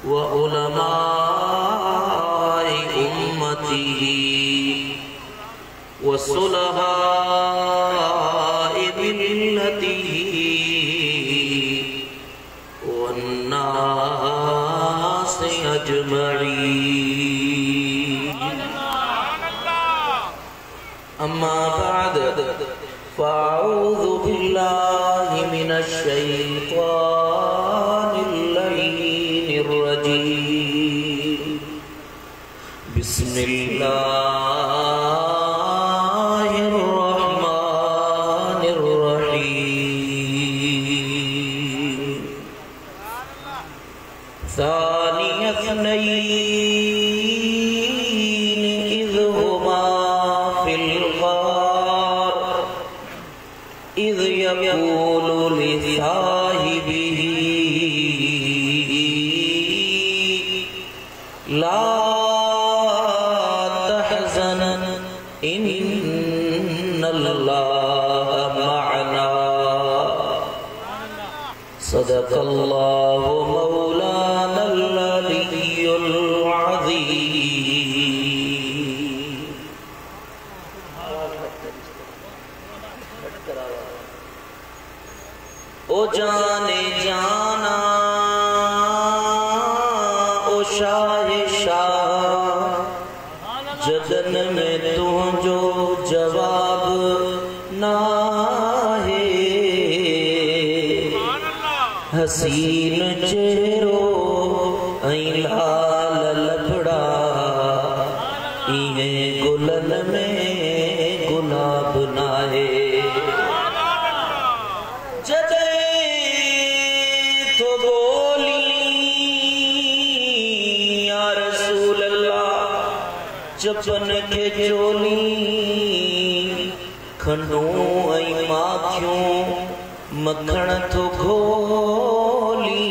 व उलमाए उम्मतिही व सुलहाए मिल्लतिही वन्नास अजमईन। अम्मा बाद फ़अऊज़ु बिल्लाहि मिनश शैतानिर रजीम। बिस्मिल्लाहिर रहमानिर रहीम। सानिय इस्नैन इज़ हुमा फिल गार इज़ यक़ूलु लिसाहिबिही ला तहज़न इन्नल्लाह मअना। सदक़ल्लाहु मौलानल अलिय्युल अज़ीम। ओ जाने जाना ओ शाहे शाह जदन में तुझो जवाब ना है। हसीन चेहरो ऐं लाल लफड़ा इहे गुलन में गुलाब ना है। चपन के चोली खंडों ऐं माखियों मखण थो घोली।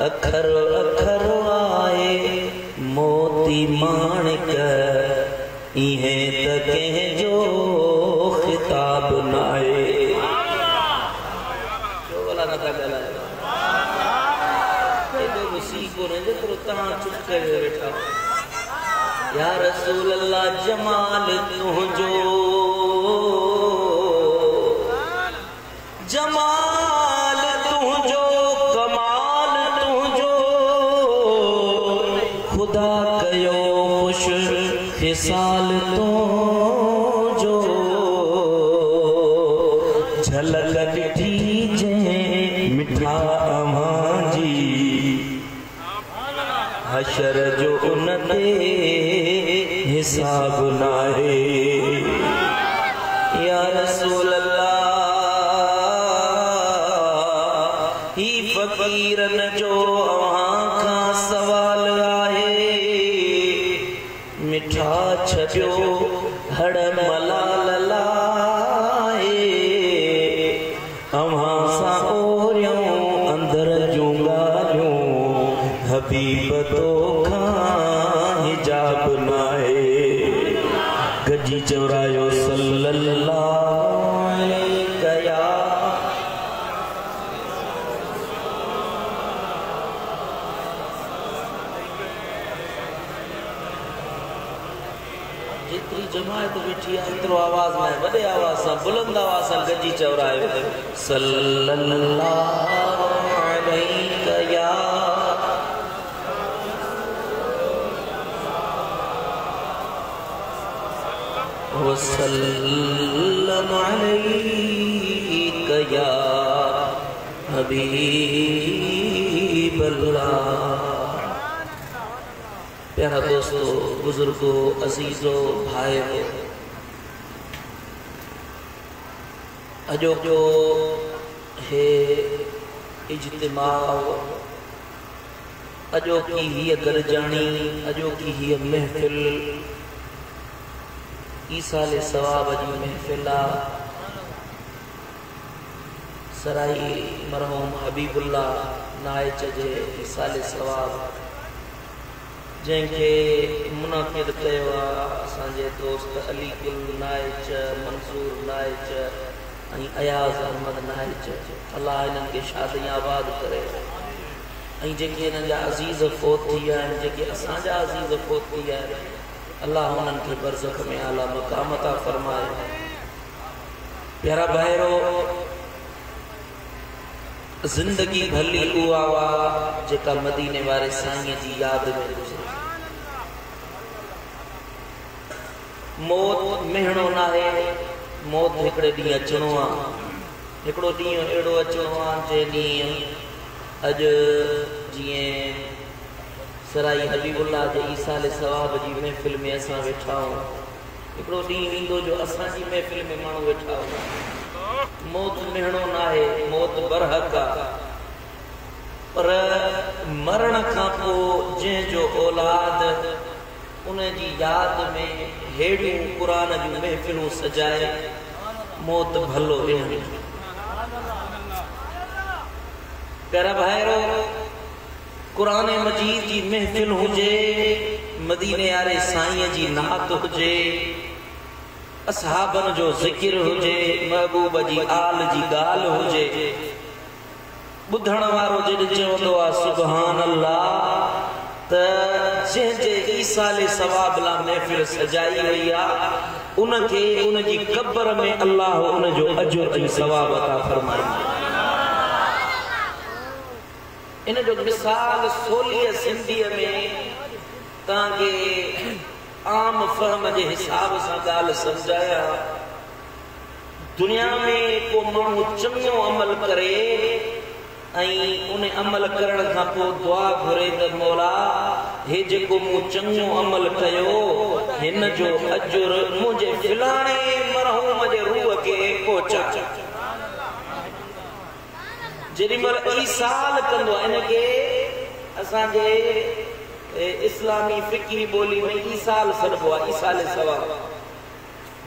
अखर अखर आए मोती माणिक इहे त कंहिंजो ख़िताब नाहे। चुप करे वेठा। या रसूल अल्लाह जमाल तुझो जमाल तुझो कमाल तुझो खुदा कयो खुश खिसाल तुझो। झलक ॾिठी जंहिं मिठा अव्हां जी हशर जो उन ते हिसाब नाहे। या रसूल अल्लाह ही फ़कीरन जो अव्हां खां सवाल आहे। मिठा छॾियो हड़ मलाल लाहे। अव्हां सां ओरियूं अंदर जूं ॻाल्हियूं हबीब तो हिजाब नाहे। गजी चौरायो सल्लल्लाहु अलैहि जितनी जमात बैठी है इतरो आवाज में बड़े आवाज से बुलंद आवाज से गजी चौरायो सल्लल्लाहु अलैहि वसल्लम अलैका या हबीबल्लाह। प्यारा दोस्तों, बुजुर्गों, अजीजों, भाइयों, अजो जो है इज्तिमा, अजो की ही गरजानी, अजो की ही महफिल ईसाल सवाब जी महफिल सराई मरहूम हबीबुल्लाह नाइच जे ईसाल सवाब जैसे मुनाकिद किया असांजे दोस्त अली गुल नाइच, मंसूर नाइच, अयाज अहमद नाइच। अल्लाह इन्हनि खे शादी आबाद करे। ऐं जेके हिननि जा अज़ीज़ फ़ौत थी विया आहिनि, जेके असांजा अज़ीज़ फ़ौत थी विया आहिनि, अल्लाह उन्हनि खे बरज़ख में आला मक़ाम अता फ़रमाए। प्यारा भाइरो, ज़िंदगी भली उहा हुआ जेका मदीने वारे साईं जी याद में गुज़रे। मौत मेहणो न आहे, मौत हिकिड़े ॾींहुं अचिणो आहे। हिकिड़ो ॾींहुं अहिड़ो अचिणो आहे जंहिं ॾींहुं अॼु जीअं सराई हबीबुल्लाह जे ईसाल सवाब जी महफ़िल में असां वेठा आहियूं, हिकिड़ो ॾींहुं ईंदो जो असांजी महफ़िल में माण्हू वेठा हुआ। मौत मेहणो न आहे, मौत बरहक़ आहे, पर मरण खां पोइ जंहिंजो औलाद उन जी याद में हेड़ियूं क़ुरान जूं महफ़िलूं सजाए, मौत भलो ॾियणु। प्यारा भाइरो, क़ुरान मजीद जी महफ़िल हुजे, मदीने वारे साईं जी नात हुजे, असहाबन जो ज़िक्र हुजे, महबूब जी आल जी ॻाल्हि हुजे, ॿुधण वारो जॾहिं चवंदो आहे सुभान अल्लाह, त जंहिंजे ईसाले सवाब लाइ महफ़िल सजाई वई आहे, उनखे उन जी क़ब्र में अल्लाह उन जो अजुर ऐं सवाब अता फ़रमाए। इन जो मिसाल सोलीअ सिंधीअ में तव्हांखे आम फहम जे हिसाब सां ॻाल्हि सम्झाया। दुनिया में को माण्हू चङो अमल करे ऐं उन अमल करण खां पोइ दुआ घुरे त मौला, हे जेको मूं चङो अमल कयो, हिन जो अजुर मुंहिंजे फिलाणे मरहूम जे रूह खे पहुचा। जेॾीमहिल ईसाल कंदो आहे, इनखे असांजे इस्लामी फ़िक़ही ॿोली में ईसाल सॾिबो आहे, ईसाल सवाब।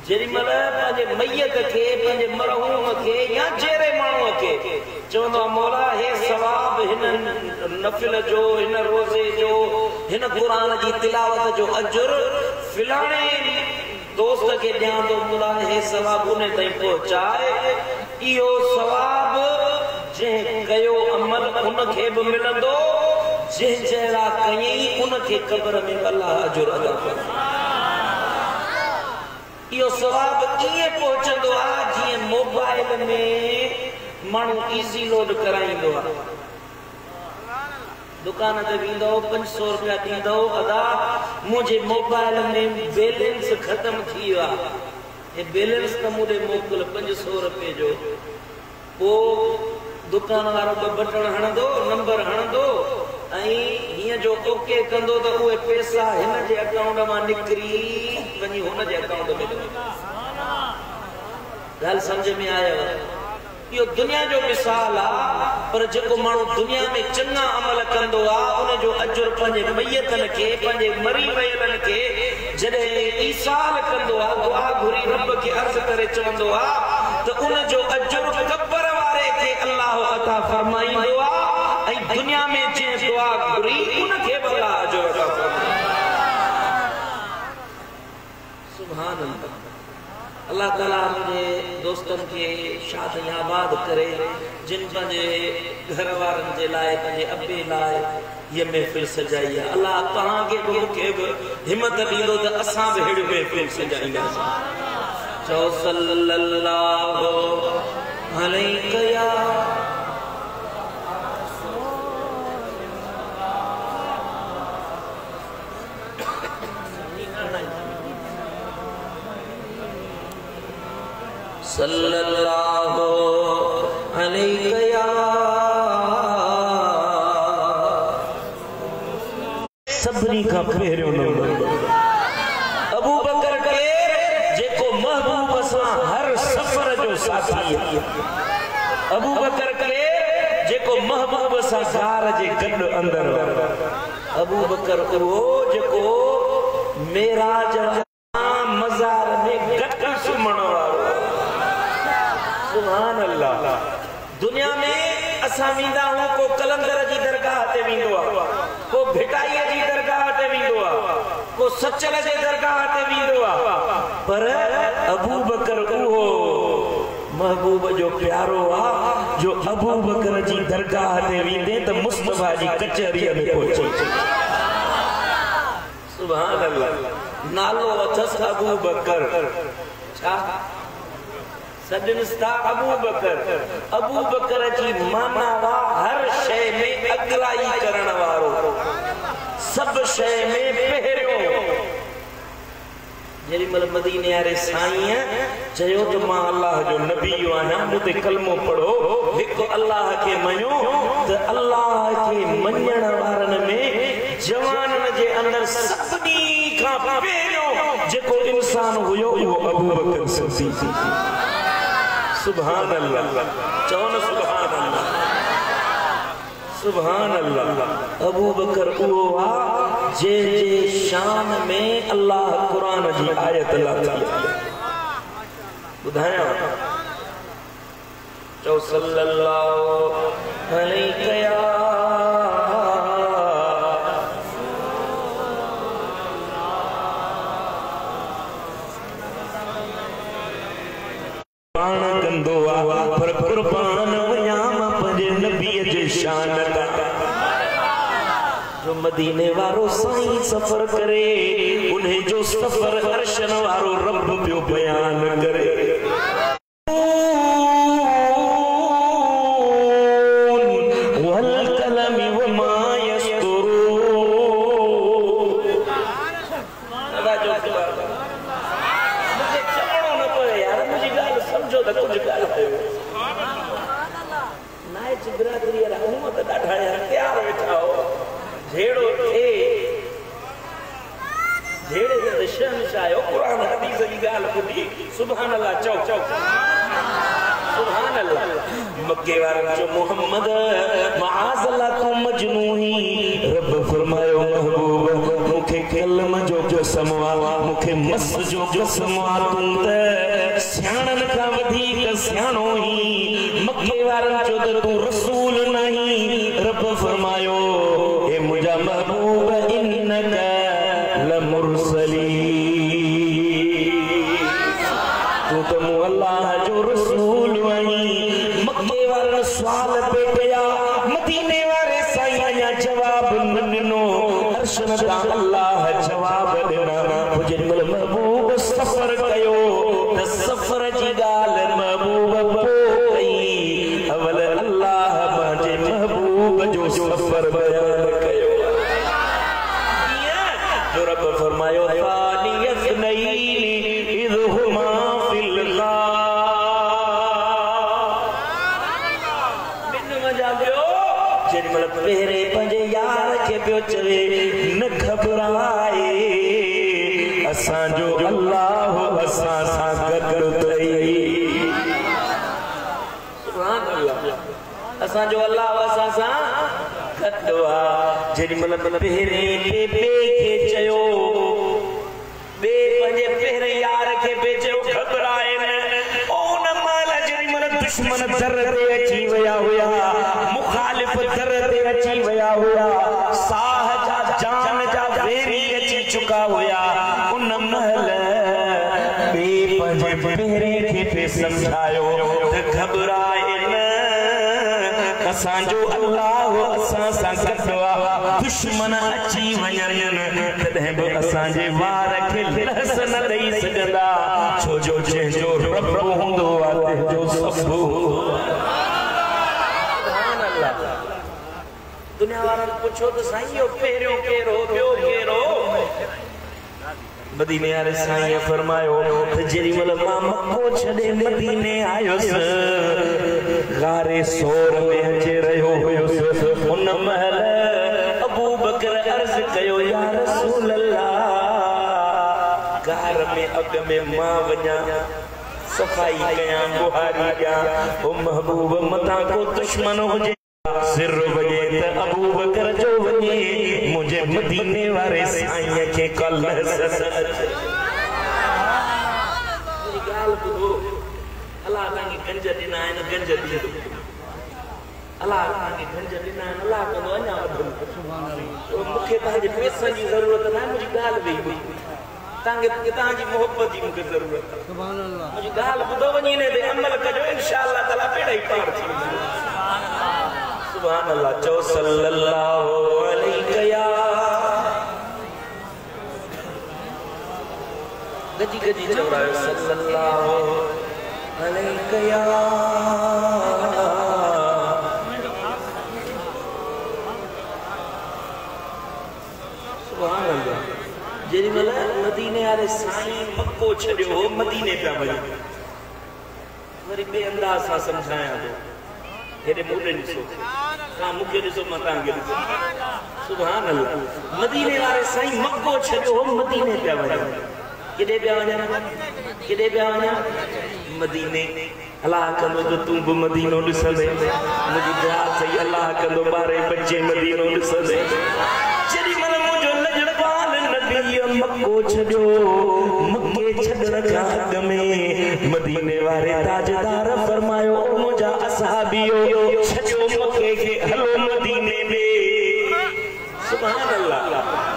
जेॾीमहिल पंहिंजे मैयत खे, पंहिंजे मरहूम खे या जहिड़े माण्हूअ खे चवंदो आहे मौला, हे सवाब हिन नफ़िल जो, हिन रोज़े जो, हिन क़ुरान जी तिलावत जो अजुर फिलाणे दोस्त खे ॾियां थो, मौला हे सवाब उन ताईं पहुचाए। इहो सवाब जंहिं कयो अमल उनखे बि मिलंदो, जंहिं जहिड़ा कयईं उनखे क़ब्र में अल्लाह अजुर अता फ़रमाए। इहो सवाब कीअं पहुचंदो आहे? जीअं मोबाइल में माण्हू ईज़ी लोड कराईंदो आहे, दुकान ते वेंदो, 500 रुपया ॾींदो, अदा मुंहिंजे मोबाइल में बैलेंस ख़तम थी वियो आहे, हे बैलेंस त मूं ॾे मोकिल 500 रुपये जो। पोइ दुकान वारो बटण हणंदो, नंबर हणंदो ऐं हीअं जो ओके कंदो त उहे पैसा हिन जे अकाउंट मां निकिरी वञी हुन जे अकाउंट में। ॻाल्हि सम्झ में आयव? इहो दुनिया जो मिसाल आहे, पर जेको माण्हू दुनिया में चङा अमल कंदो आहे, उन जो अजुर पंहिंजे मैयतनि खे, पंहिंजे मरी वयलनि खे जॾहिं ईसाल कंदो आहे, दुआ घुरी रब खे अर्ज़ करे चवंदो आहे, त उन जो अजुर क़ब्र वारे खे अल्लाह अता फ़रमाईंदो आहे, ऐं दुनिया में जंहिं दुआ घुरी उनखे बि अल्लाह अजुर अता फ़रमाईंदो। सुभान अल्लाह। अल्लाह ताला मुझे दोस्तन के शाद आबाद करे, जिन पंहिंजे घर वारनि जे लाइ, पंहिंजे अबे लाइ ये महफिल सजाई है। अल्लाह तव्हांखे बि मूंखे बि हिम्मत ॾींदो त असां बि अहिड़ी महफिल सजाईंदासीं। चओ सल्लल्लाहु अलैहि या सल्लल्लाहु अलैहि या सभनी का पहिरियों नंबर अबू बकर के जेको महबूब सां हर सफर जो साथी। अबू बकर के जेको महबूब सां कार जे गॾु अंदर। अबू बकर वो जेको मेराज मज़ार में गॾु सुम्हण वारो। सुभान अल्लाह। दुनिया में असां वेंदा आहियूं, को कलंदर जी दरगाह ते वेंदो आहे, को भिटाईअ जी दरगाह ते वेंदो आहे, को सचल जे दरगाह ते वेंदो आहे, पर अबू बकर उहो महबूब जो प्यारो आहे जो अबू बकर जी दरगाह ते वेंदे त मुस्तफा मुस्तफा जी कचहरी में पहुंचे सुभान अल्लाह नालो अथस अबू बकर छा सजनस्ता अबू बकर जी माना वा हर शय में अगराई करण वारो सब शय में पहरियो जेरी मल मदीने वाले साईं चयो तो मां अल्लाह जो नबी आहियां मुते कलमो पढ़ो एक अल्लाह के मञो तो अल्लाह के मञण वारन में जवानन जे अंदर सभनी का पहिरियों जेको इंसान हुयो वो अबू बकर सिद्दीक़ सुभान अल्लाह चौन सुभान अल्लाह सुभान अल्लाह अबू बकर वो जे शान में अल्लाह कुरान जी आयत लाती बुधाया चौ सल्लल्लाहु अलैहि पर कुर्बान वयाम पंजे नबी जे शान जो मदीने वारो साईं सफर करे उन्हें जो सफर अर्शन वारो रब पियो बयान करे वल कलम वमा यस्तुरून अदा जो मुझे चवणो न पए यार मुझी गाल समझो त कुछ गाल है नाइच बिरादरी रा उम्मत ॾाढा यार तैयार वेठा हो झेड़ो थे झेड़े जे शहंशाह हो कुरान हदीस जी गाल ॿुधी सुभान अल्लाह चौ सुभान अल्लाह मक्के वारन जो मोहम्मद माज़ अल्लाह तू मजनू ही रब फरमायो महबूब मुखे कलम जो कसम वा मुखे मस जो कसम वा तू त सियाणन का वधीक सियाणो ही मक्के वारन जो तू रसूल नहीं रब फरमायो ए मुझा महबूब इन्नका लमुरसली तू तो अल्लाह जो रसूल वही मक्के वारन सवाल पेटिया मदीने वाले साईं जवाब न ॾिनो अर्शन दा अल्लाह जवाब ॾिना मुझे महबूब सफर कयो त सफर जी गाल महबूब पोई अवल अल्लाह मुझे महबूब जो सफर बयान कयो जो रब फरमायो तानियत नहीं इद हुमा फिल गार बिन मजा पियो जेडी मल पहरे पंजे यार के पियो चवे न घबराए असां जो अल्लाह असां सा गड तई सुभान अल्लाह असां जो अल्लाह असां सा गडवा जेडी मल पहरे बे के चयो बे पंजे पहरे यार के बे चयो घबराए न ओ न माल जेडी मल दुश्मन दर ते अची वया हुया मुखालिफ दर ते अची वया हुया साह जा जान जा वेरी अची चुका हुया उन महल बे पंजे पहरे के पे समझायो त घबराए न असां जो अल्लाह असां सा गडवा दुश्मन अची वञन तॾहिं बि असां जे वार खे लहस न ॾेई सघंदा छो जो जंहिंजो रब हूंदो आहे तंहिंजो सभु सुभान अल्लाह दुनिया वारनि पुछो त साईं इहो पहिरियों कहिड़ो ॿियो कहिड़ो मदीने वाले साईं फरमायो त जेॾी महिल मां मक्को छॾे मदीने आयुसि गारे सोर में अचे रहियो हुयुसि उन महल अबू बकर अर्ज़ कयो या रसूल अल्लाह गार में अग में मां वञा सफाई कयां बुहारी ॾियां ओ महबूब मथां को दुश्मन हुजे सिर वञे त अबू बकर जो वञे मुझे मदीने वाले साईं खे कल अल्लाह तांखे गंज ॾिना आहिनि गंज ॾींदो अल्लाह तांखे गंज ॾिना आहिनि अल्लाह कंदो अञा वधो मूंखे तव्हांजे पैसनि जी ज़रूरत न आहे मुंहिंजी ॻाल्हि वेई हुई तव्हांखे तव्हांजी मोहबत जी मूंखे ज़रूरत आहे मुंहिंजी ॻाल्हि ॿुधो वञी ने ते अमल कजो इंशाअल्लाह ताला पेड़ ई पार थी वेंदो सुभान अल्लाह। चो सल्लल्लाहु अलैहि या गजी गजी चल रहा है सल्लल्लाहु अलैहि या सुभान अल्लाह। जेरी मला मदीने वाले साईं पक्को छड़ियो हो मदीने पे वही वरी बे अंदाज सा समझाया तो हेरे मुंडे ॾिसो का मुखे ॾिसो मता के सुभान अल्लाह। मदीने वाले साईं मक्को छड़ियो हो मदीने पे वही किडे पे वञा मदीने अल्लाह कंदो तो तू भी मदीनो ॾिसंदे मुंहिंजी दुआ सही अल्लाह कंदो बारे बच्चे मदीनो ॾिसंदे जेडी मन मुंहिंजो लजणवाल नबी मक्को छॾियो मक्के छॾण खां अॻ में मदीने वारे ताजदार फरमायो मुंहिंजा असहाबियो छॾियो मक्के खे हलो मदीने में सुभान अल्लाह।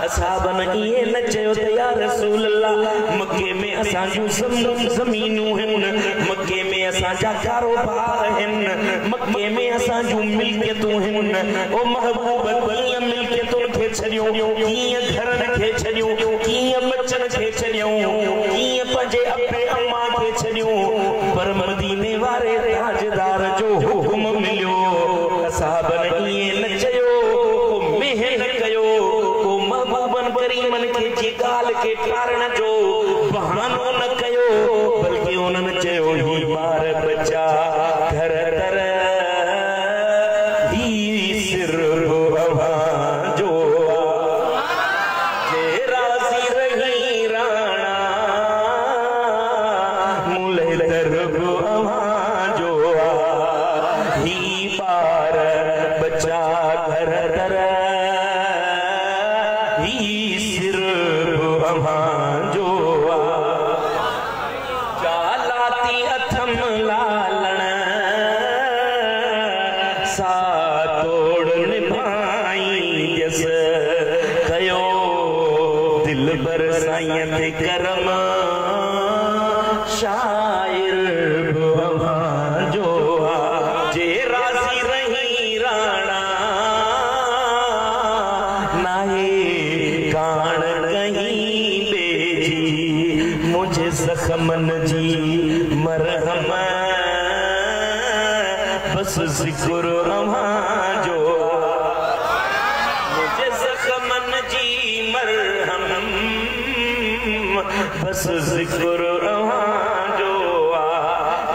असहाबन ये न चयो त या रसूल अल्लाह मक्के में असां जूं ज़मीनूं हन मक्के में असां जा कारोबार हन मक्के में असां जूं मिल्कियतूं हन ओ महबूब कीअं मिल्कियतुनि खे छॾियूं कीअं घरनि खे छॾियूं कीअं बचनि खे छॾियूं कीअं पंहिंजे अबे अम्मा खे छॾियूं पर मदीने वारे ताजदार जो हुक्म मिलियो। असहाबन ये न चयो मेहनत कयो को महबूबन करीमन के जी गाल के कारण जो बहानो न कयो बल्कि उन्हनि चयो ही बार बच्चा घर तर ही सिर हवा जो जे राजी रही राणा मुले तर हवा जो ही बार बच्चा घर तर सिर जो चालाती अथम लालण सा तोड़ निभाई जस कयो दिल बर साईं ते करम शायर जो जे राजी रही राणा कान कहीं बेजी मुझे जख्मन जी मरहम बस जिक्र रवां जो मुझे जख्मन जी मरहम बस जिक्र रवां जो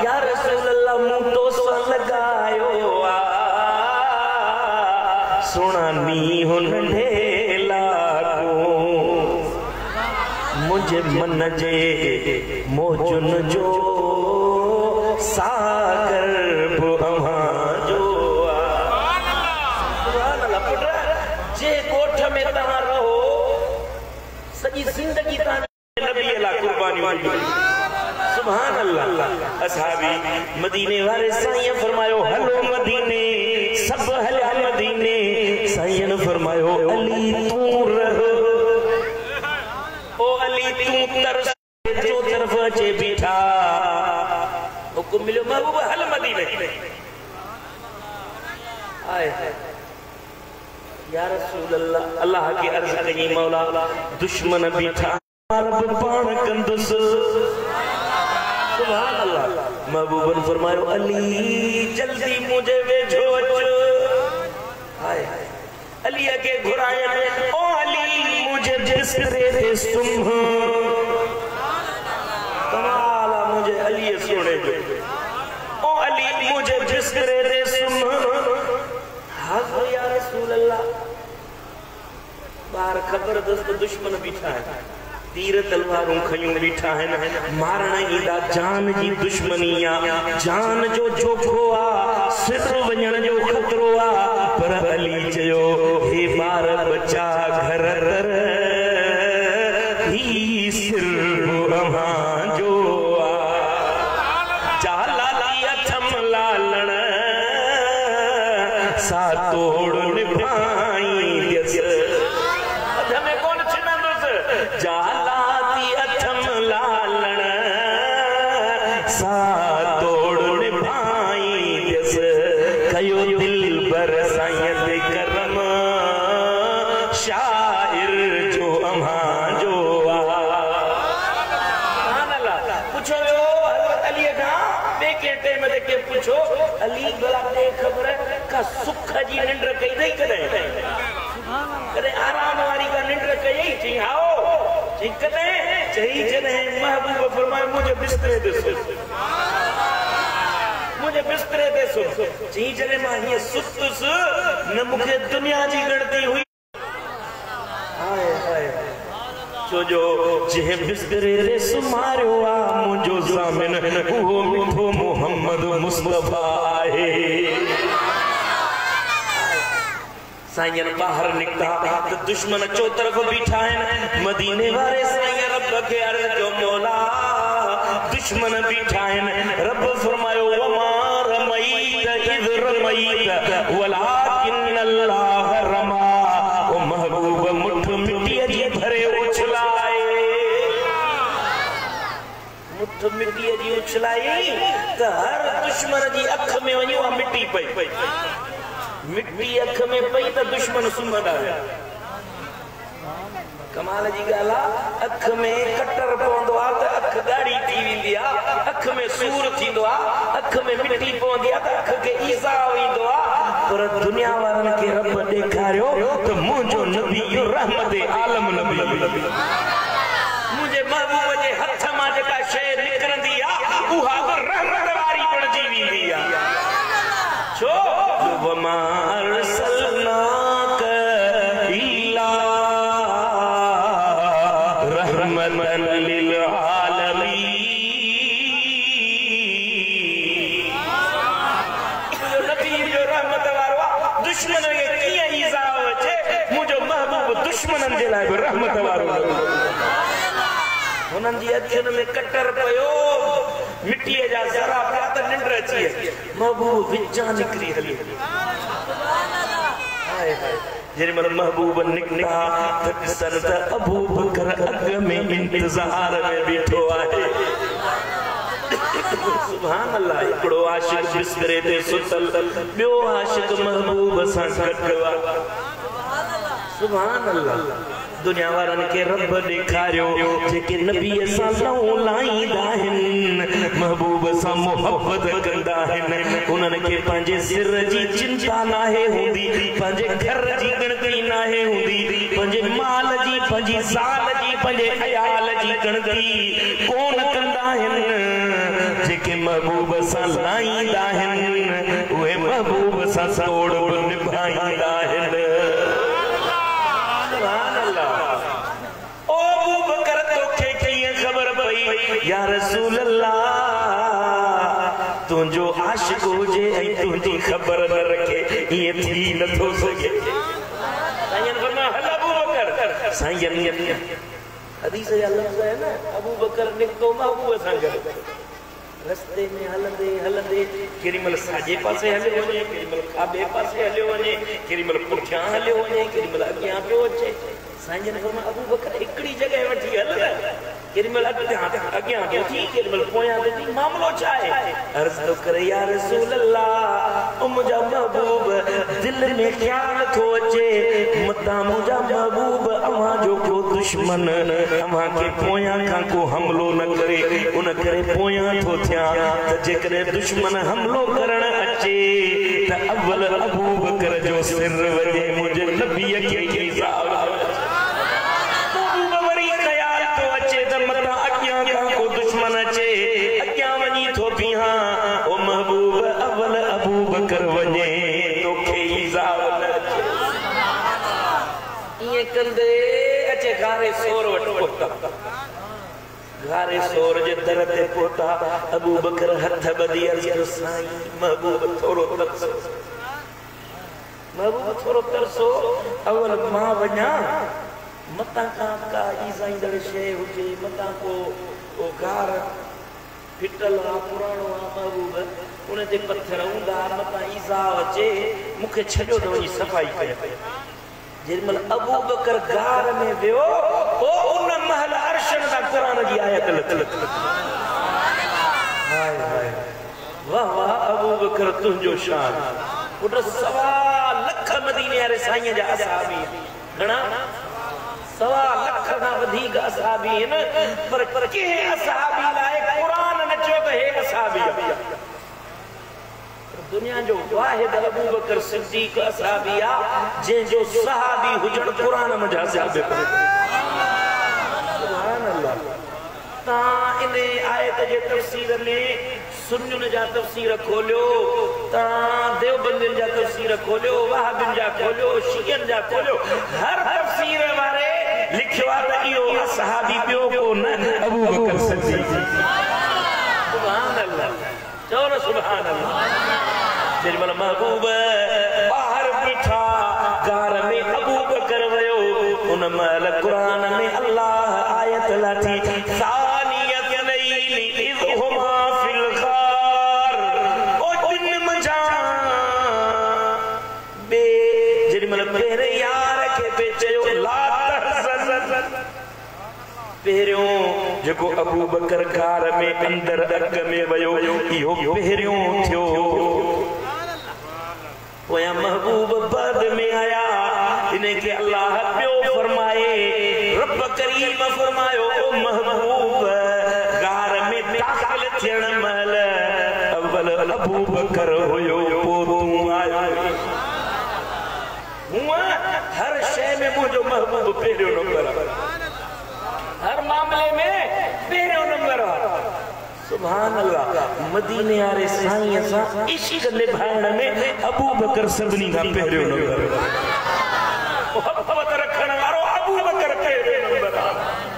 या रसूल अल्लाह मुंह तो सा लगायो सोना नी हुन ढेला मुझे मन जे मोजुन जो सागर बुहवा जो सुभान अल्लाह। पुट जे कोठ में तहां रहो सजी जिंदगी तहां नबी अल्लाह कुर्बानी हुई सुभान अल्लाह। असहाबी मदीने वाले साईं फरमायो हलो मदीने सब हल्या मदीने साईं ने फरमायो अली तू रहो ओ अली तू तरस जो तरफ अचे बीठा हुकुम मिलो महबूब हल मदीने आए या रसूल अल्लाह अल्लाह की अर्ज कई मौला दुश्मन बीठा रब पाण कंदुस सुभान अल्लाह। महबूबन फरमायो अली जल्दी मुझे वेझो अचो हाय अली के घुराए ओ अली मुझे बिस्तरे पे सुम कमाल मुझे अली सुने जो ओ अली मुझे बिस्तरे पे सुम हाज़ या रसूल अल्लाह बार खबरदस्त दुश्मन बीठा है तीर तलवारों खयूं बीठा है मारण ईंदा जान जी दुश्मनी आ जान जो जोखो आ सिर वञण जो खतरो आ पर अली चयो हे बार बच्चा घर तर ही सिर अवां जो आ चालाती अथम लालण सा तोड़ निभाई दियस अधमे कोन छिनंदुस चालाती अथम लालण सा तोड़ निभाई दियस कयो दिल बर पुछो अली भला दे खबर का सुख जी निंड कई दई कदे कदे आराम वारी का निंड कई थी आओ ठीक कदे चई जने महबूब फरमाए मुझे बिस्तरे दे सो मुझे बिस्तरे दे सो चई जने मां ये सुतुस न मुखे दुनिया जी गणती हुई हाय हाय जो जे बिस्तरे रे सुमारियो आ मुझो ज़ामिन वो मिठो मोहम्मद मुस्तफा आहे साईं बाहर निकता तो दुश्मन चो तरफ बीठा है मदीने वाले साईं रब के अर्ज जो मौला दुश्मन बीठा है रब फरमायो वमा रमईत इज़ रमईत वलाकिन अल्लाह रमा ओ महबूब मुठ मिट्टी जी भरे उछलाए मुठ मिट्टी जी उछलाई तो हर दुश्मन जी अख में वञो मिट्टी पई मिट्टी अख में पई तो दुश्मन सुम्हंदा कमाल जी गाला अख में कटर पवंदो आ तो अख गाड़ी थी वेंदी आ अख में सूर थींदो आ अख में मिट्टी पवंदी आ तो अख के ईज़ा वेंदो आ पर दुनिया वारन के रब ॾेखारियो तो मुंहिंजो नबी रहमत आलम नबी मुझे महबूब जे हथ मां जेका शइ निकरंदी आ उहा रहमत वारी बणजी वेंदी आ छो वमा अरसलनाक इल्ला रहमतन लिल आलमीन जो नबी जो रहमत वारो दुश्मन के किए ईज़ा अचे मुझो महबूब दुश्मनन जे लाइ रहमत वारो हुनन जी अखियुन में कटर पयो मिट्टी जा ज़रा पिया त निंड अची महबूब विचा निकरी हली हाय हाय जेरे मन महबूब निकला सन त अबू बकर अग में इंतजार में बैठो आहे सुभान अल्लाह एकड़ो आशिक बिस्तरे ते सुतल बियो आशिक महबूब सां गॾु सुभान अल्लाह दुनिया वारन के रब ॾेखारियो जेके नबी सां लहू लाईंदा आहिनि महबूब सां मोहब्बत कंदा आहिनि उन्हनि खे पंहिंजे सिर जी चिंता नाहे हूंदी पंहिंजे घर जी गणती नाहे हूंदी पंहिंजे माल जी पंहिंजी ज़ाल जी पंहिंजे अयाल जी गणती कोन कंदा आहिनि जेके महबूब सां लाईंदा आहिनि उहे महबूब सां तोड़ निभाईंदा आहिनि या रसूल अल्लाह तुझो आशिक हुजे ऐं तुझी खबर न रखे ये थी न थो सके साईं फरमाया हल अबू बकर साईं हदीस जा लफ्ज़ है ना अबू बकर निकतो महबूब सां गॾु रस्ते में हलंदे हलंदे केॾीमहिल साॼे पासे हलियो वञे केॾीमहिल खाॿे पासे हलियो वञे केॾीमहिल पुठियां हलियो वञे केॾीमहिल अॻियां पियो अचे साईं जन फरमाया अबू बकर हिकिड़ी जॻह वठी हल केॾीमहिल अॻियां पियो थी केॾीमहिल पोयां थी मामलो छा आहे अर्ज़ थो करे या रसूल अल्लाह मुंहिंजा महबूब दिलि में ख़्याल थो अचे मतां मुंहिंजा महबूब अव्हां जो को दुश्मन अव्हां खे पोयां खां को हमलो न करे उन करे पोयां थो थियां त जेकॾहिं दुश्मन हमलो करण अचे त अव्वल अबू बकर जो सिर वञे मुंहिंजे नबीअ खे ईज़ा दुश्मन अचे अॻियां वञी थो बीहां ओ महबूब अव्वल अबू बकर वञे तोखे ईज़ा न अचे ईअं कंदे अचे घारे सोर वटि पहुता घारे सोर जे दर ते पहुता अबू बकर हथ ॿधी अर्ज़ कयो साईं महबूब थोरो तरसो महबूब थोरो तरसो अवल मां वञा मतां खां का ईज़ाईंदड़ शइ हुजे मतां को घार फिटल पुराणो महबूब उन ते पत्थर हूंदा मतां ईज़ा अचे मूंखे छॾियो त वञी सफ़ाई कयो जेॾीमहिल अबू बकर घार में वियो उन महल अर्शन दा क़ुरान जी आयत लथल हाय हाय वाह वाह अबू बकर तुंहिंजो शान पुट 1.25 लख मदीने वारे साईं जा असहाबी घणा 1.25 लख खां वधीक असहाबी आहिनि पर कंहिं असहाबी लाइ क़ुरान न चयो त हे असहाबी दुनिया जो वाहिद अबू बकर सिद्दीक असहाबिया जे जो सहाबी हुजण कुरान में जा साबित करे। सुभान अल्लाह। ता इने आयत जे तफसीर में सुन्नियुन जा तफसीर खोलियो, ता देवबंदियुन जा तफसीर खोलियो, वहाबियुन जा खोलियो, शियन जा खोलियो, हर तफसीर वारे लिखियो आ त इहो असहाबी पियो को न अबू बकर सिद्दीक। सुभान अल्लाह। चलो ना सुभान अल्लाह। जेमल महबूब बाहर बीठा गार में अबू बकर वयो, उन महल कुरान में अल्लाह आयत लाठी सानियत लैली इज़ हुमा फिल गार। ओ दिन मजा बे जेमल मेरे यार के बेचयो ला तहज़न। पहिरियों जेको अबू बकर गार में अंदर अग में वयो इहो पहिरियों थियो। पोया महबूब बाद में आया, इन्हें के अल्लाह प्यो फरमाए, रब करीम फरमायो ओ महबूब गार में दाखिल थियण महल अव्वल अबू बकर हुयो पो तू आयो। हुआ हर शय में मुझो महबूब पहिरियों नंबर, हर मामले में पहिरियों नंबर। सुभान अल्लाह। मदीने वाले साईं सा इश्क निभाइण में अबू बकर सभिनी खां पहिरियों नंबर, मोहब्बत रखण वारो अबू बकर पहिरियों नंबर।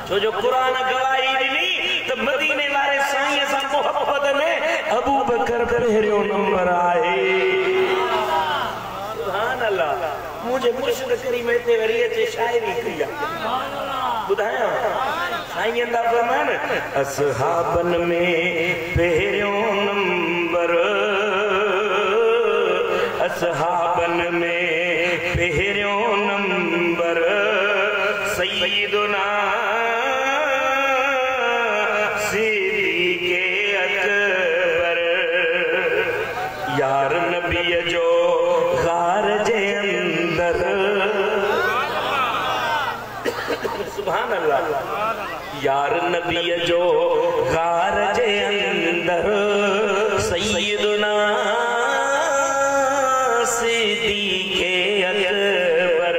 छो जो कुरान गवाही ॾिनी त मदीने वाले साईं सा मोहब्बत में अबू बकर पहिरियों नंबर आहे। सुभान अल्लाह। मुझे मुर्शिद करीम हिते वरी अचे शायरी कई आहे, बुधाया साईं दा फरमान असहाबन में पहिरियों नंबर, असहाबन में पहिरियों नंबर सय्यदुना सिद्दीक़ अकबर। यार नबी जो गार जे अंदर। सुभान अल्लाह। यार नबी जो गार जे अंदर सय्यदुना सिद्दीक़ अकबर।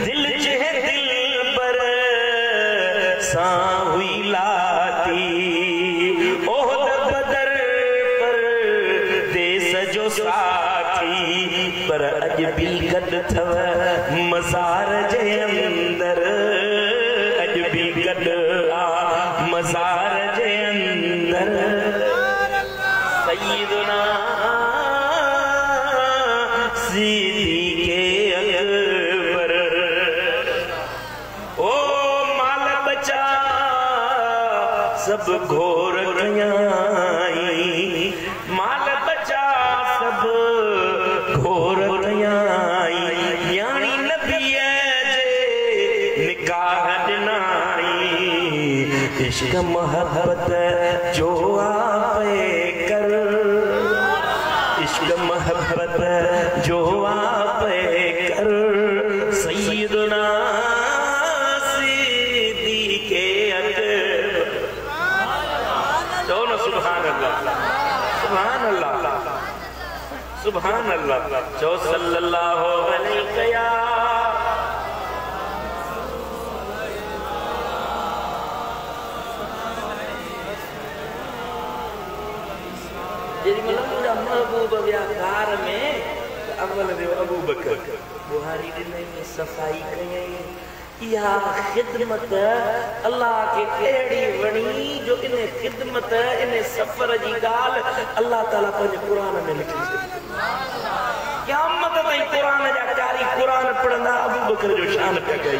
दिल जे दिल पर सां हुई लाती, ओहद बदर पर देश जो साथी, पर अज भी गड थव मज़ार जे अंदर, अज भी गड मज़ार जे अंदर सय्यदुना सिद्दीक़ अकबर। ओ माल बचा सब घोर कयाई, माल बचा सब घोर कयाई, यानी नबी जे निकाह ॾिनाई। इश्क मोहब्बत जो आपे कर, इश्क मोहब्बत जो आपे कर सय्यदुना सिद्दीक़ अकबर। दोनों सुभान अल्लाह, सुभान अल्लाह, सुभान अल्लाह। जो सल्लल्लाहु अलैहि महबूब व्यापार में अव्वल अबू बकर बुहारी में सफाई कयई। या खिदमत अल्लाह के एड़ी वणी जो इन खिदमत इन सफर जी गाल अल्लाह ताला पंहिंजे कुरान में लिखी। क़यामत ताईं कुरान जा कारी कुरान पढ़ंदा अबू बकर जो शान पे कई।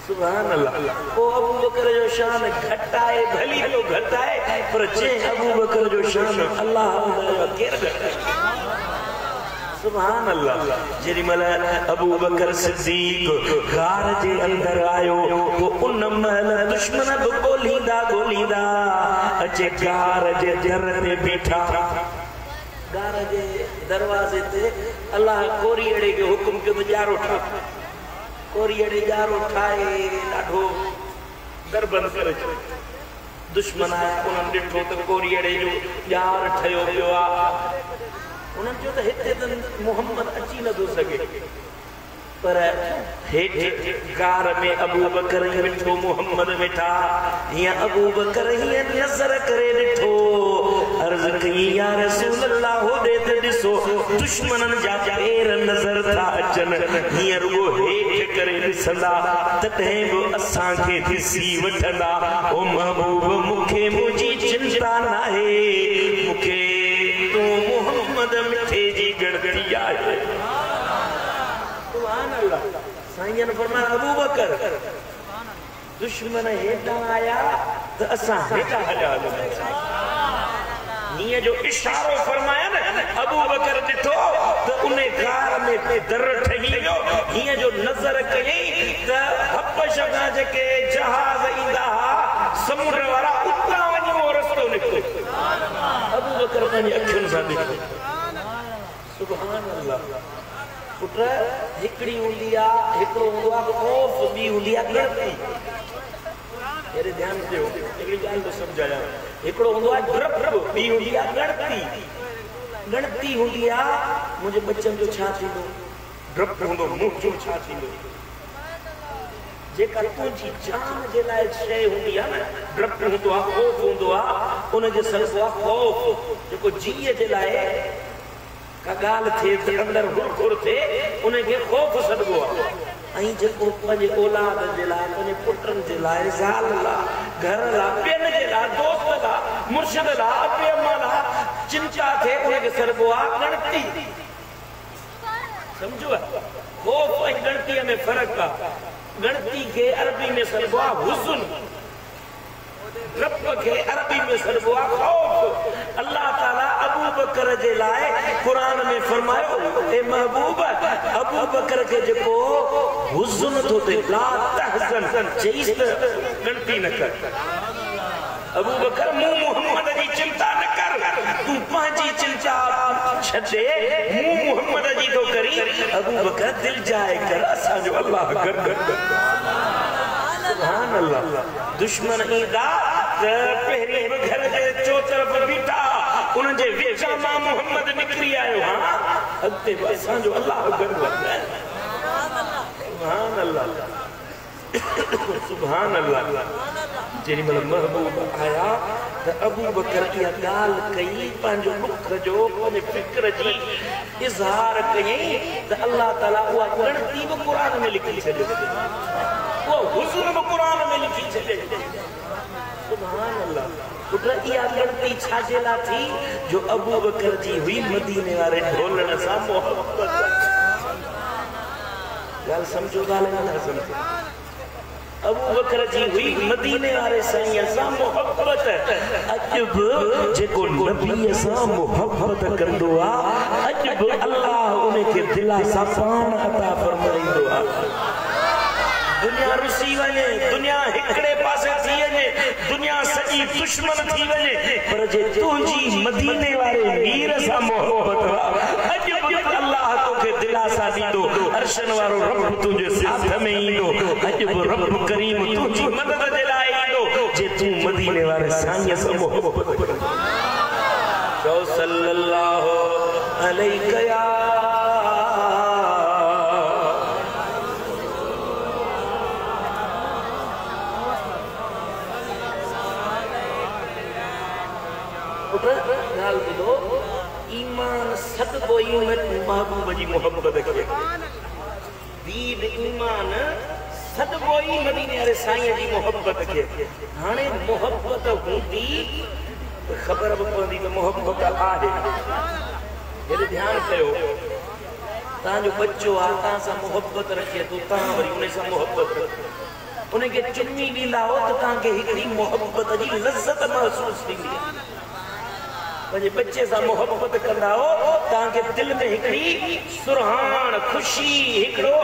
सुभान अल्लाह। ओ अबू बकर जो शान घटाए भली तो घटाए, पर जे अबू बकर जो शान अल्लाह केर घटाए। सुभान अल्लाह। जेरी मल अबू बकर सिद्दीक गार जे अंदर आयो तो उन महल दुश्मन भी गोलींदा गोलींदा अचे गार जे दर ते बीठा। गार जे दरवाजे ते अल्लाह कोरी अड़े के हुक्म के जारो ठा, कोरी अड़े जारो ठाए ॾाढो दर बंद करे दुश्मन आया उन्हनि ॾिठो त कोरीअड़े जो ॼार ठहियो पियो आहे उन्हनि चयो त हिते त मोहम्मद अची नथो सघे पर हेठि गार में अबू बकर वेठो मोहम्मद वेठा हीअं अबू बकर हीअं नज़र करे ॾिठो अर्ज़ कई या रसूल अल्लाह होॾे त ॾिसो दुश्मननि जा पेर नज़र था अचनि हीअं रुॻो हेठि करे ॾिसंदा तॾहिं बि असांखे ॾिसी वठंदा ओ महबूब मूंखे मुंहिंजी चिंता नाहे मूंखे तूं मोहम्मद मिठे जी गणती आहे साईं फरमाया अबू बकर दुश्मन हेठां आया त असां हेठां हलिया हीअं जो इशारो फरमाया न अबू बकर ॾिठो त उन गार में दर ठही वियो हीअं जो नज़र कयईं त हबश खां जेके जहाज़ ईंदा हुआ समुंड वारा उतां वञो रस्तो निकितो अबू बकर पंहिंजी अखियुनि सां ॾिठो सुभान अल्लाह पुट हिकड़ी हूंदी आहे हिकिड़ो हूंदो आहे खौफ़ ॿी हूंदी आहे ॻणती अहिड़े ध्यानु ॾियो हिकिड़ी ॻाल्हि थो सम्झायां हिकिड़ो हूंदो आहे डप ॿी हूंदी आहे ॻणती हूंदी आहे मुंहिंजे बच्चनि जो छा थींदो डप हूंदो मुंहुं जो छा थींदो जेका तुंहिंजी जान जे लाइ शइ हूंदी आहे न डप हूंदो आहे खौफ़ हूंदो आहे उनजे सॾिबो आहे खौफ़ जेको जीअ जे लाइ का ॻाल्हि थिए त अंदरि हुरखुर थिए उनखे खौफ़ सॾिबो आहे ऐं जेको पंहिंजे औलाद जे लाइ पंहिंजे पुटनि जे लाइ ज़ाल लाइ घर लाइ ॿियनि जे लाइ दोस्त लाइ मुर्शिद लाइ अबे अम्मा लाइ चिंता थिए उनखे सॾिबो आहे ॻणती सम्झो खौफ़ ऐं ॻणतीअ में फ़र्क़ु आहे ॻणती खे अरबी में सॾिबो आहे हुस्न रब के अरबी में सॾिबो आहे खौफ़ अल्लाह ताला अबू बकर जे लाइ कुरान में फरमायो ए महबूब अबू बकर के जेको हुस्न थो थिए ला तहज़न चईस त ॻणती न कर अबू बकर मूं मोहम्मद जी चिंता न कर तूं पंहिंजी चिंता छॾे मूं मोहम्मद जी थो करी अबू बकर दिल जाए कर असांजो अल्लाह कर सुभान अल्लाह दुश्मन ईंदा त पहिरीं घर जे चौतरफ़ बीठा उन्हनि जे विच मां मोहम्मद निकिरी आयो हा अॻिते बि असांजो अल्लाह सुभान अल्लाह सुभान अल्लाह जेॾीमहिल महबूब आया त अबू बकर इहा ॻाल्हि कई पंहिंजो दुख जो पंहिंजे फ़िक्र जी इज़हार कयईं त अल्लाह ताला उहा ॻणती बि क़ुर में लिखी छॾे वो हुस्न बि क़ुर में लिखी छॾे सुभान अल्लाह पुट इहा ॻणती छाजे लाइ थी जो अबू बकर जी हुई मदीने वारे ढोलण सां मोहब्बत ॻाल्हि सम्झो ॻाल्हि नथा सम्झो अबू बकर जी हुई मदीने वारे साईं सां मोहब्बत अॼु बि जेको नबीअ सां मोहब्बत कंदो आहे अॼु बि अल्लाह उनखे दिला सां पाण अता फरमाईंदो आहे दुनिया रुसी वञे दुनिया हिकिड़े पासे थी वञे दुनिया सॼी दुश्मन थी वञे पर जे तुंहिंजी मदीने वारे मीर सां मोहब्बत अॼु बि अल्लाह तोखे दिलासा ॾींदो अर्शन वारो रब तुंहिंजे साथ में ईंदो अॼु बि रब करीम तुंहिंजी मदद जे लाइ ईंदो जे तूं मदीने वारे साईं सां मोहब्बत चओ सल्लल्लाहु अलैहि या ईमान सदको महबूब जी मोहब्बत खे दीन ईमान सदको ई मदीने वारे साईं जी मोहब्बत खे हाणे मोहब्बत हूंदी ख़बर बि पवंदी त मोहब्बत आहे हेॾे ध्यानु कयो तव्हांजो बच्चो आहे तव्हां सां मोहब्बत रखे थो तव्हां वरी उन सां मोहब्बत उनखे चुमी ॾींदा हो त तव्हांखे हिकिड़ी मोहब्बत जी लज़त महसूस थींदी पंहिंजे बच्चे सां मोहब्बत कंदा हो तव्हांखे दिल में हिकिड़ी सुरहान ख़ुशी हिकिड़ो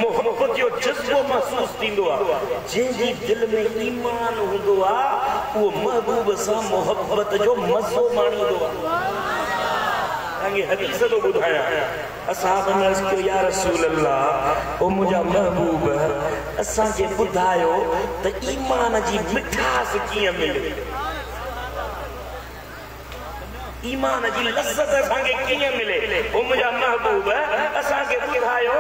मोहब्बत जो जज़्बो महसूस थींदो आहे जंहिंजी दिल में ईमान हूंदो आहे उहो महबूब सां मोहब्बत जो मज़ो माणींदो आहे असांखे हदीस तो ॿुधाया असहाब ने अर्ज़ कयो या रसूल अल्लाह ओ मुंहिंजा महबूब असांखे ॿुधायो त ईमान जी मिठास कीअं मिले ईमान जी लज़्ज़त असांखे कीअं मिले ओ मुंहिंजा महबूब असांखे ॿुधायो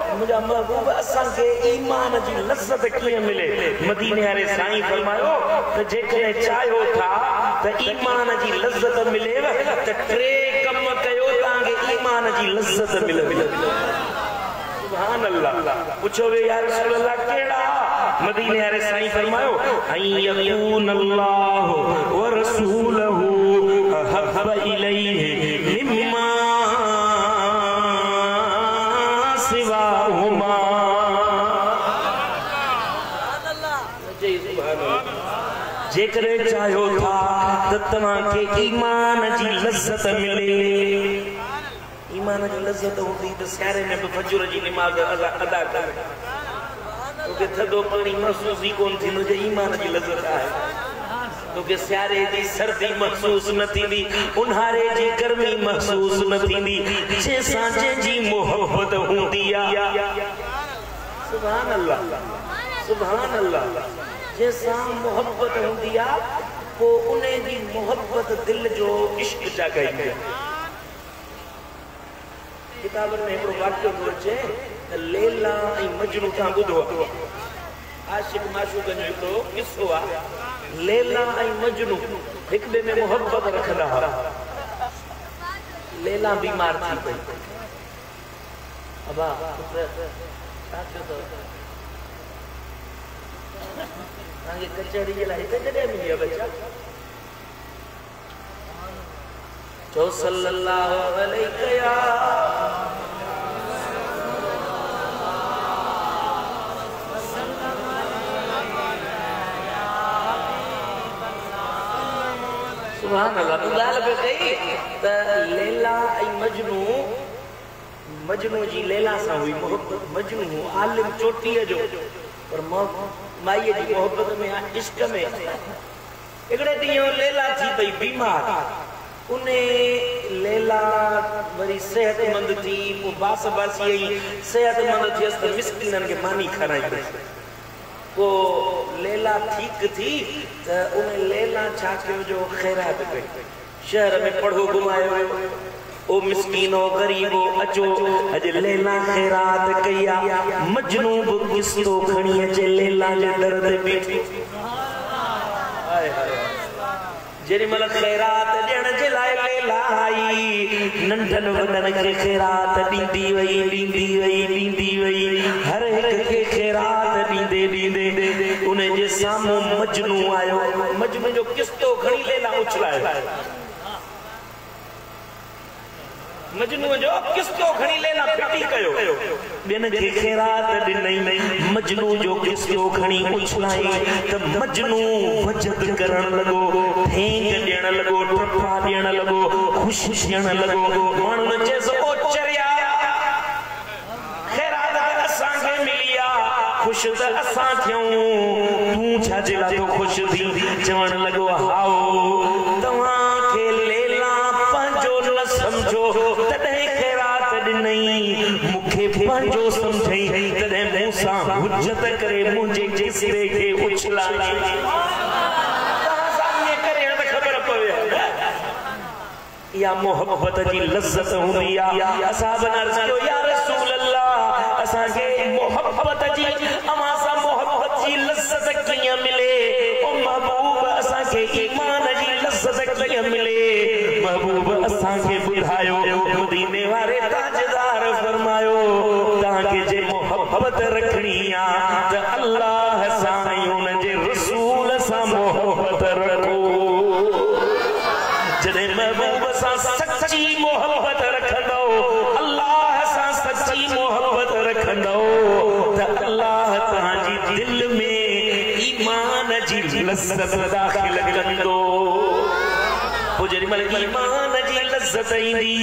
मुंहिंजा महबूब असांखे ईमान जी लज़्ज़त कीअं मिले मदीने वारे साईं फरमायो त जेकॾहिं चाहियो था त ईमान जी लज़्ज़त मिलेव त टे कम कयो तव्हांखे ईमान जी लज़्ज़त मिले सुभान अल्लाह पुछो वे या रसूल अल्लाह कहिड़ा मदीने वारे साईं फरमायो ऐं यकून अल्लाह व रसूलहू अहब्ब इलैहि मिम्मा सिवाहुमा जेकॾहिं चाहियो था त तव्हांखे ईमान जी लज़्ज़त मिले ईमान जी लज़्ज़त हूंदी त सियारे में बि फजर जी नमाज़ अदा कर तोखे थधो पाणी महसूस ई कोन थींदो जे ईमान जी लज़्ज़त आहे तोखे सियारे जी सर्दी महसूस न थींदी उन्हारे जी गर्मी महसूस न थींदी जंहिंसां जंहिंजी मोहब्बत हूंदी आहे सुभान अल्लाह जंहिंसां मोहब्बत हूंदी आहे पोइ उन जी मोहब्बत दिल जो इश्क जाॻाईंदी आहे किताबनि में हिकिड़ो वाक़ियो थो अचे त लैला ऐं मजनू खां ॿुधो आशिक़ माशूक़ जो हिकिड़ो किस्सो आहे लैला ऐं मजनू हिक ॿिए में मोहब्बत रखंदा हुआ लैला बीमार थी पई अबा छा थियो अथव तव्हांखे कचहरी जे लाइ हिते जॾहिं मिली आहे बच्चा चओ सल्लल्लाहु अलैहि या सुभान अल्लाह तू ॻाल्हि पे कई त लैला ऐं मजनू जी लैला सां हुई मोहब्बत मजनू आलिम चोटीअ जो पर माईअ जी मोहब्बत में इश्क में हिकिड़े ॾींहुं लैला थी पई बीमार उन लैला वरी सेहतमंद थी पोइ बास बासी सेहतमंद थियसि त मिस्किननि खे मानी खाराई पोइ लैला ठीक थी त उन लैला छा कयो जो ख़ैरात कई शहर में पढ़ो घुमायो ओ मिस्कीनो गरीबो अचो अॼु लैला ख़ैरात कई आहे मजनू बि किस्तो खणी अचे लैला जे दर ते बीठी जेॾी महिल ख़ैरात ॾियण जे लाइ लैला आई नंढनि वॾनि खे ख़ैरात ॾींदी वई हर हिक खे ख़ैरात ॾींदे उन जे साम्हूं मजनू आयो मजनू जो किस्तो खणी लैला उछलायो मजनू जो किस्तो खणी लैला फिटी कयो ॿियनि खे ख़ैरात ॾिनई मजनू जो किस्तो खणी उछलाई त मजनू वजद करण लॻो ठेंग ॾियण लॻो टपा ॾियण लॻो ख़ुशि थियण लॻो माण्हुनि चयसि ओ चरिया ख़ैरात असांखे मिली आहे ख़ुशि त असां थियूं तूं छाजे लाइ तो ख़ुशि थी चवण लॻो हाओ तव्हांखे लैला पंहिंजो न सम्झो तॾहिं ख़ैरात ॾिनई मूंखे पंहिंजो सम्झई तॾहिं मूं सां हुजत करे मुंहिंजे जिस्म खे उछलाई या मोहब्बत जी लज़्ज़त हूंदी आहे असहाबन अर्ज़ कयो या रसूल अल्लाह असांखे मोहब्बत जी अमां सां मोहब्बत जी लज़्ज़त कीअं मिले ओ महबूब असांखे ईमान जी लज़्ज़त कीअं मिले महबूब असांखे ॿुधायो मदीने वारे ताजदार फरमायो तव्हांखे जे मोहब्बत रखणी आहे त अल्लाह सां ऐं उन जे रसूल सां मोहब्बत रखो जॾहिं महबूब सां सच्ची मोहब्बत रखंदो अल्लाह सां सच्ची मोहब्बत रखंदो त अल्लाह तव्हांजी दिल में ईमान जी लज़्ज़त दाख़िल कंदो पोइ जेॾी महिल ईमान जी लज़्ज़त ईंदी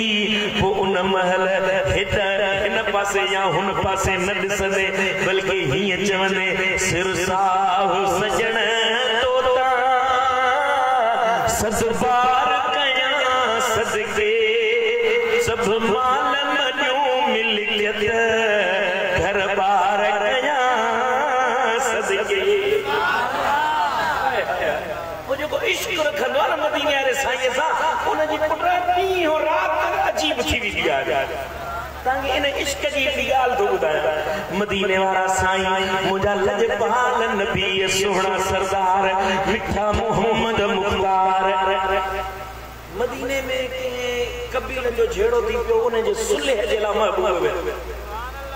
पोइ उन महल हिन पासे या हुन पासे न ॾिसंदे बल्कि हीअं चवंदे सिरसाहु सजण तोता सदबार कयां सदके थी वेंदी आहे तांगे इन इश्क जी गाल तो बुधाया मदीने वाला साईं मुझा लजपाल नबी सोहना सरदार मिठा मोहम्मद मुख्तार मदीने में के कबीले जो झेड़ो थी पियो उन जे सुलह जे ला महबूब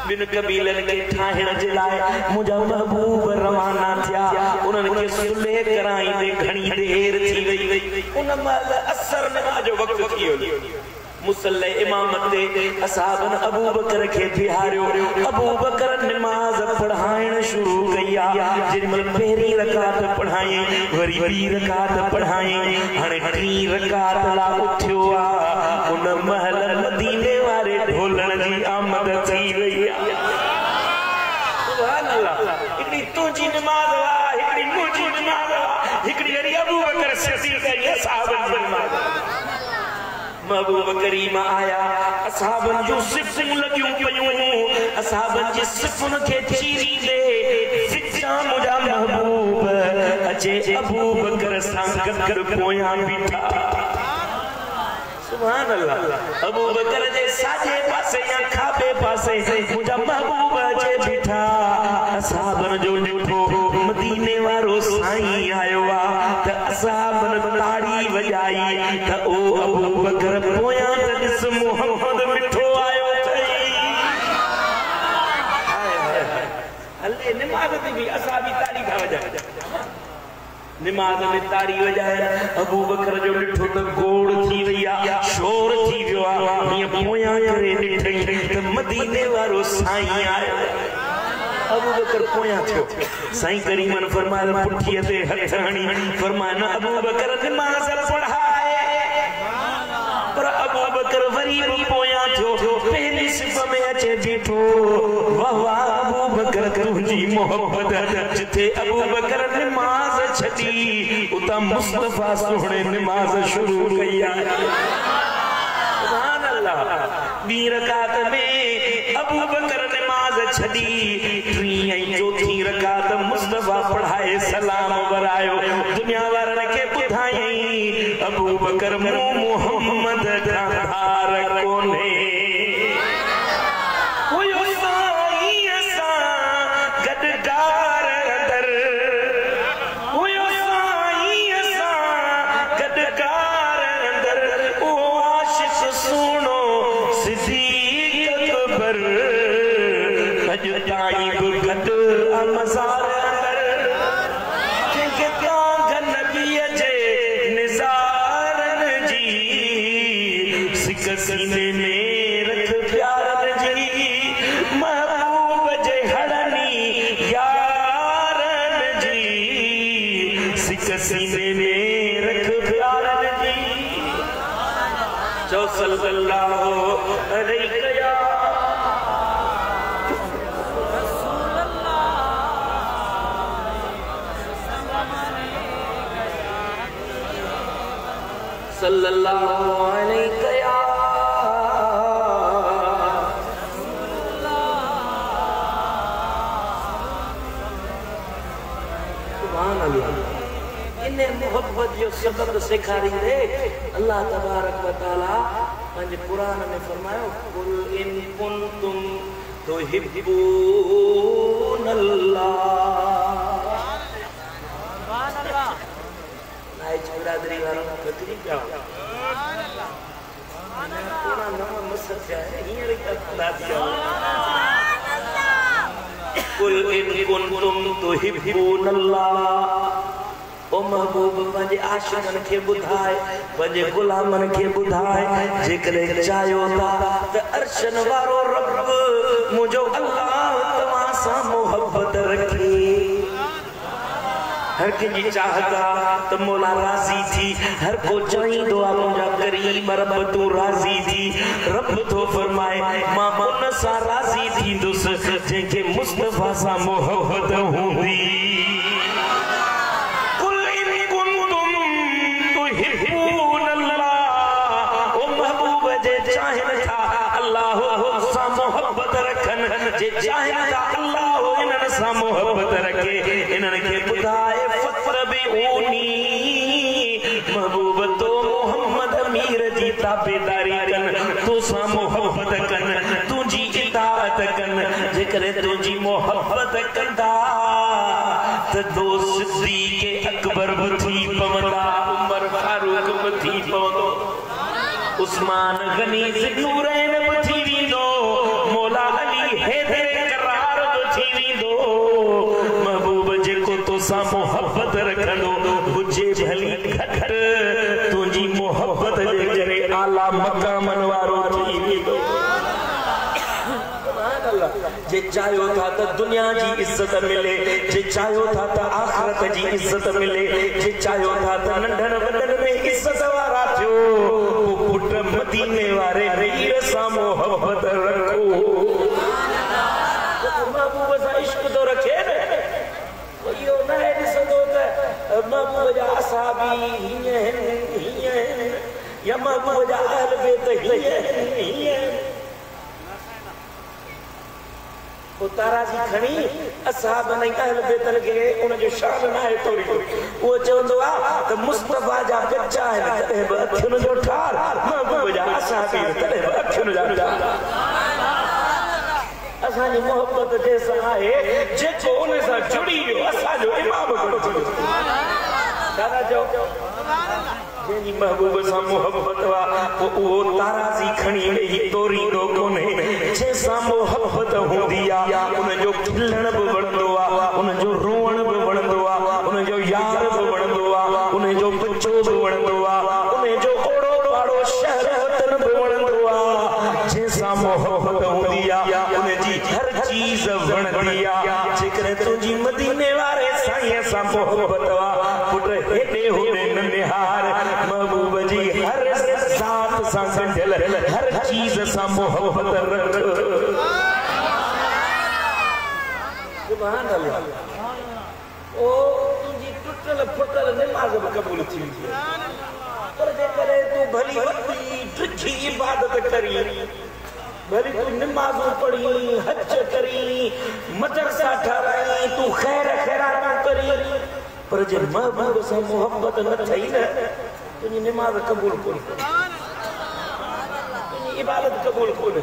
बिन कबीलन के ठाहिण जे लाए मुझा महबूब रवाना थिया उन्हनि के सुलह कराई दे घणी देर थी वई उन महिल असर नमाज जो वक्त थी वियो मुसल्ले इमामत ते असहाबन अबू बकर के बिहारियो अबू बकर नमाज पढ़ाइण शुरू कया जिमल पहली रकात पढ़ाई वरी बी रकात पढ़ाई हणे टी रकात ला उठियो आ उन महल मदीने वाले ढोलण जी आमद थी वई सुभान अल्लाह इकड़ी तुजी नमाज वा इकड़ी मुजी नमाज वा इकड़ी वरी अबू बकर सिद्दीक़ जी असहाबन जी नमाज महबूब करीम आया असहाबन जो सिफ़ूं लगियूं पयूं असहाबन जी सिफ़ुन के चीरी दे सिचा मुझा महबूब अचे अबू बकर सां गॾु पोयां बीठा सुभान अल्लाह अबू बकर जे साजे पासे या खाबे पासे मुझा महबूब अचे बीठा असहाबन जो ॾिठो मदीने वारो साईं आयो आ त असहाबन ताड़ी वॼाई त ओ अबू बकर पोयां त ॾिस मोहम्मद मिठो आयो अथई हले नमाज़ ते बि असां बि ताड़ी था वॼायूं नमाज में ताड़ी वॼाए अबू बकर जो ॾिठो त गोड़ थी वई आहे शोर थी वियो आहे हीअं पोयां करे ॾिठई त मदीने वारो साईं आयो अबू बकर पोयां थियो साईं करीमन फरमाया पुठीअ ते हथ हणी फरमाया अबू बकर नमाज़ पढ़ाए पर अबू बकर वरी भी पोयां थियो पहली सिफ़ में अचे बीठो वाह वाह अबू बकर तुंहिंजी मोहब्बत जिथे अबू बकर नमाज़ छॾी उतां मुस्तफा सोहणे नमाज़ शुरू कई आहे सुभान अल्लाह ॿी रकात में अबू बकर नमाज़ छॾी टी ऐं चौथी रकात मुस्तफा पढ़ाए सलाम वरायो दुनिया वारनि खे ॿुधायई अबू बकर मूं मोहम्मद खां हार कोन्हे हुयो साईं सां गॾकार अंदर हुयो साईं सां गॾकार अंदर ओ आशिक़ सुणो सिद्दीक़ अकबर अॼु ताईं बि गॾु मज़ार अंदर जंहिंखे त्याग नबीअ जे निज़ारनि जी सिक सीने में रख प्यारनि जी महबूब जे हड़नी यारनि जी सिक सीने में रख प्यारनि जी चओ सल्लल्लाहु अलैहि सल्लल्लाहु अलैहि या सुभान अल्लाह इन मोहब्बत जो सबब सिखारींदे अल्लाह तबारक व तआला पंहिंजे कुरान में फरमायो कुल इन कुंतुम तुहिब्बूनल्लाह सुभान अल्लाह नाइज बिरादरी वालों बकरी जाओ कोना नाम मसद है हींअर ई अल्लाह दिया कुल इन कुंतुम तुहिब्बूनल्लाह ओ महबूब पंहिंजे आशिक़नि खे ॿुधाए पंहिंजे ग़ुलामनि खे ॿुधाए जेकॾहिं चाहियो था त अर्शनि वारो रब मुंहिंजो अल्लाह तव्हां सां मोहब्बत रखे हर कंहिंजी चाहत आहे त मौला राज़ी थी हर को चाहींदो आहे मुंहिंजा करीम रब तूं राज़ी थी रब थो फरमाए मां उन सां राज़ी थींदुसि जंहिंखे मुस्तफा सां मोहब्बत हूंदी मोहब्बत रखन जे चाहे अल्लाह इन्हनि सां मोहब्बत रखे इन्हनि खे ॿुधाए फ़क्र बि ऊनी महबूब तो मोहम्मद अमीर जी ताबेदारी कन तो सा मोहब्बत कन तुझी इताअत कन जेकरे तुझी मोहब्बत कंदा त दोस्त सिद्दीक़ अकबर थी पवंदा उमर फारूक थी पवंदो उस्मान गनी ज़िन्नूरैन थी विंदो मौला अली हैदर करार थी विंदो महबूब जेको तोसा मोहब्बत रखंदो हुजे भली घट तुझी मोहब्बत जे करे आला मकामन वारो थी विंदो जे चाहो था तो दुनिया जी इज्जत मिले जे चाहो था तो आखिरत जी इज्जत मिले जे चाहो था तो नंढन वडन में इज्जत वारा थियो पुट मदीने वारे वीर सा मोहब्बत रखो महबूब सा इश्क तो रखे न यो न ॾिसंदो त महबूब जा असहाबी हीअं या महबूब जा अहल बैत हीअं तारा जी खणी असहाब ने अहल बैतन के उन जो शान ना है तोरी वो चवंदो आ त मुस्तफा जा बच्चा है तदे अखिन जो ठार महबूब जा असहाबी तदे अखिन जा ठार असा जी मोहब्बत जैसा है जेको उन सा जुड़ी वियो असा जो इमाम बणियो दादा जो जेनी महबूब सा मोहब्बत वा वो ताराजी खणी ही तोरी दो कोने जैसा मोहब्बत होंदी आ उन जो खिलण भी वणंदो आ उन जो रोवण भी वणंदो आ उन जो यार भी वणंदो आ उन जो बच्चो भी वणंदो आ उन जो ओड़ो वाड़ो शहर वतन भी वणंदो आ जैसा मोहब्बत होंदी आ उन जी हर चीज वणंदी आ जेकरे तुझी मदीने वारे साईं सा मोहब्बत वा पुट हेडे होडे निहार महबूब जी हर साथ सा गंढल हर चीज सा मोहब्बत रख सुभान अल्लाह ओ तुझी टुटल फुटल नमाज कबूल थी पर जे करे तू भली वती ड्रिठी इबादत करी भली तू नमाज पढ़ी हज करी मदरसा ठाराई तू खैर खैरात करी पर जे महबूब से मोहब्बत न थई न तुझी नमाज कबूल कोन तुझी इबादत कबूल कोन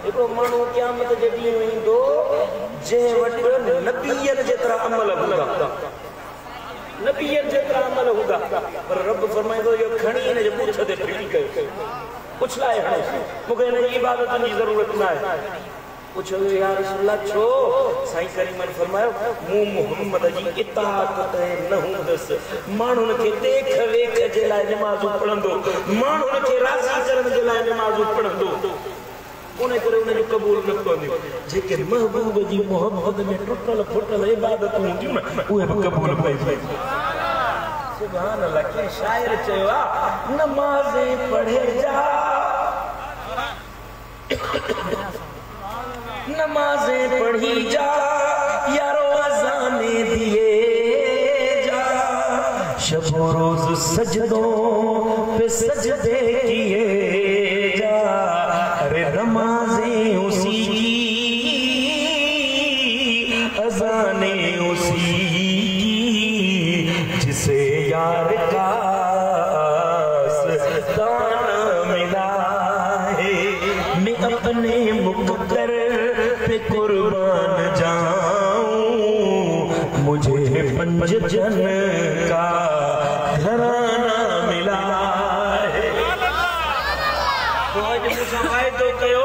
एको मानू क़यामत जे ॾींहुं ईंदो जे वटि नबीयन जेतिरा अमल हूंदा नबीयन जेतिरा अमल हूंदा पर रब फरमाईंदो यो खणी इन जे पुछ ते फिटी कयो पुछलाए हाणे मूंखे इन जी इबादत जी ज़रूरत न आहे पुछो या रसूल अल्लाह छो साईं करीमन फरमायो मूं मोहम्मद जी इताअत ते न हूंदसि माण्हुनि खे देख वेख जे लाइ नमाज़ूं पढ़ंदो माण्हुनि खे राज़ी करण जे लाइ नमाज़ूं पढ़ंदो उन करे उन जो कबूल न कंदो जेके महबूब जी मोहब्बत में टुटल फुटल इबादत हूंदियूं न उहे भी कबूल पई सुभान अल्लाह के शायर चयो आ नमाज़े पढ़े जा नमाज़े पढ़ी जा यारो अज़ाने दिए जा शब रोज सजदों पे सजदे किए जा अरे नमाज़ें उसी की अज़ाने उसी की जिसे यार का दाना मिला है मैं अपने मुक़द्दर पे कुर्बान जाऊं मुझे पंजजन का घराना मिला है तो आज मुझे वायदो कयो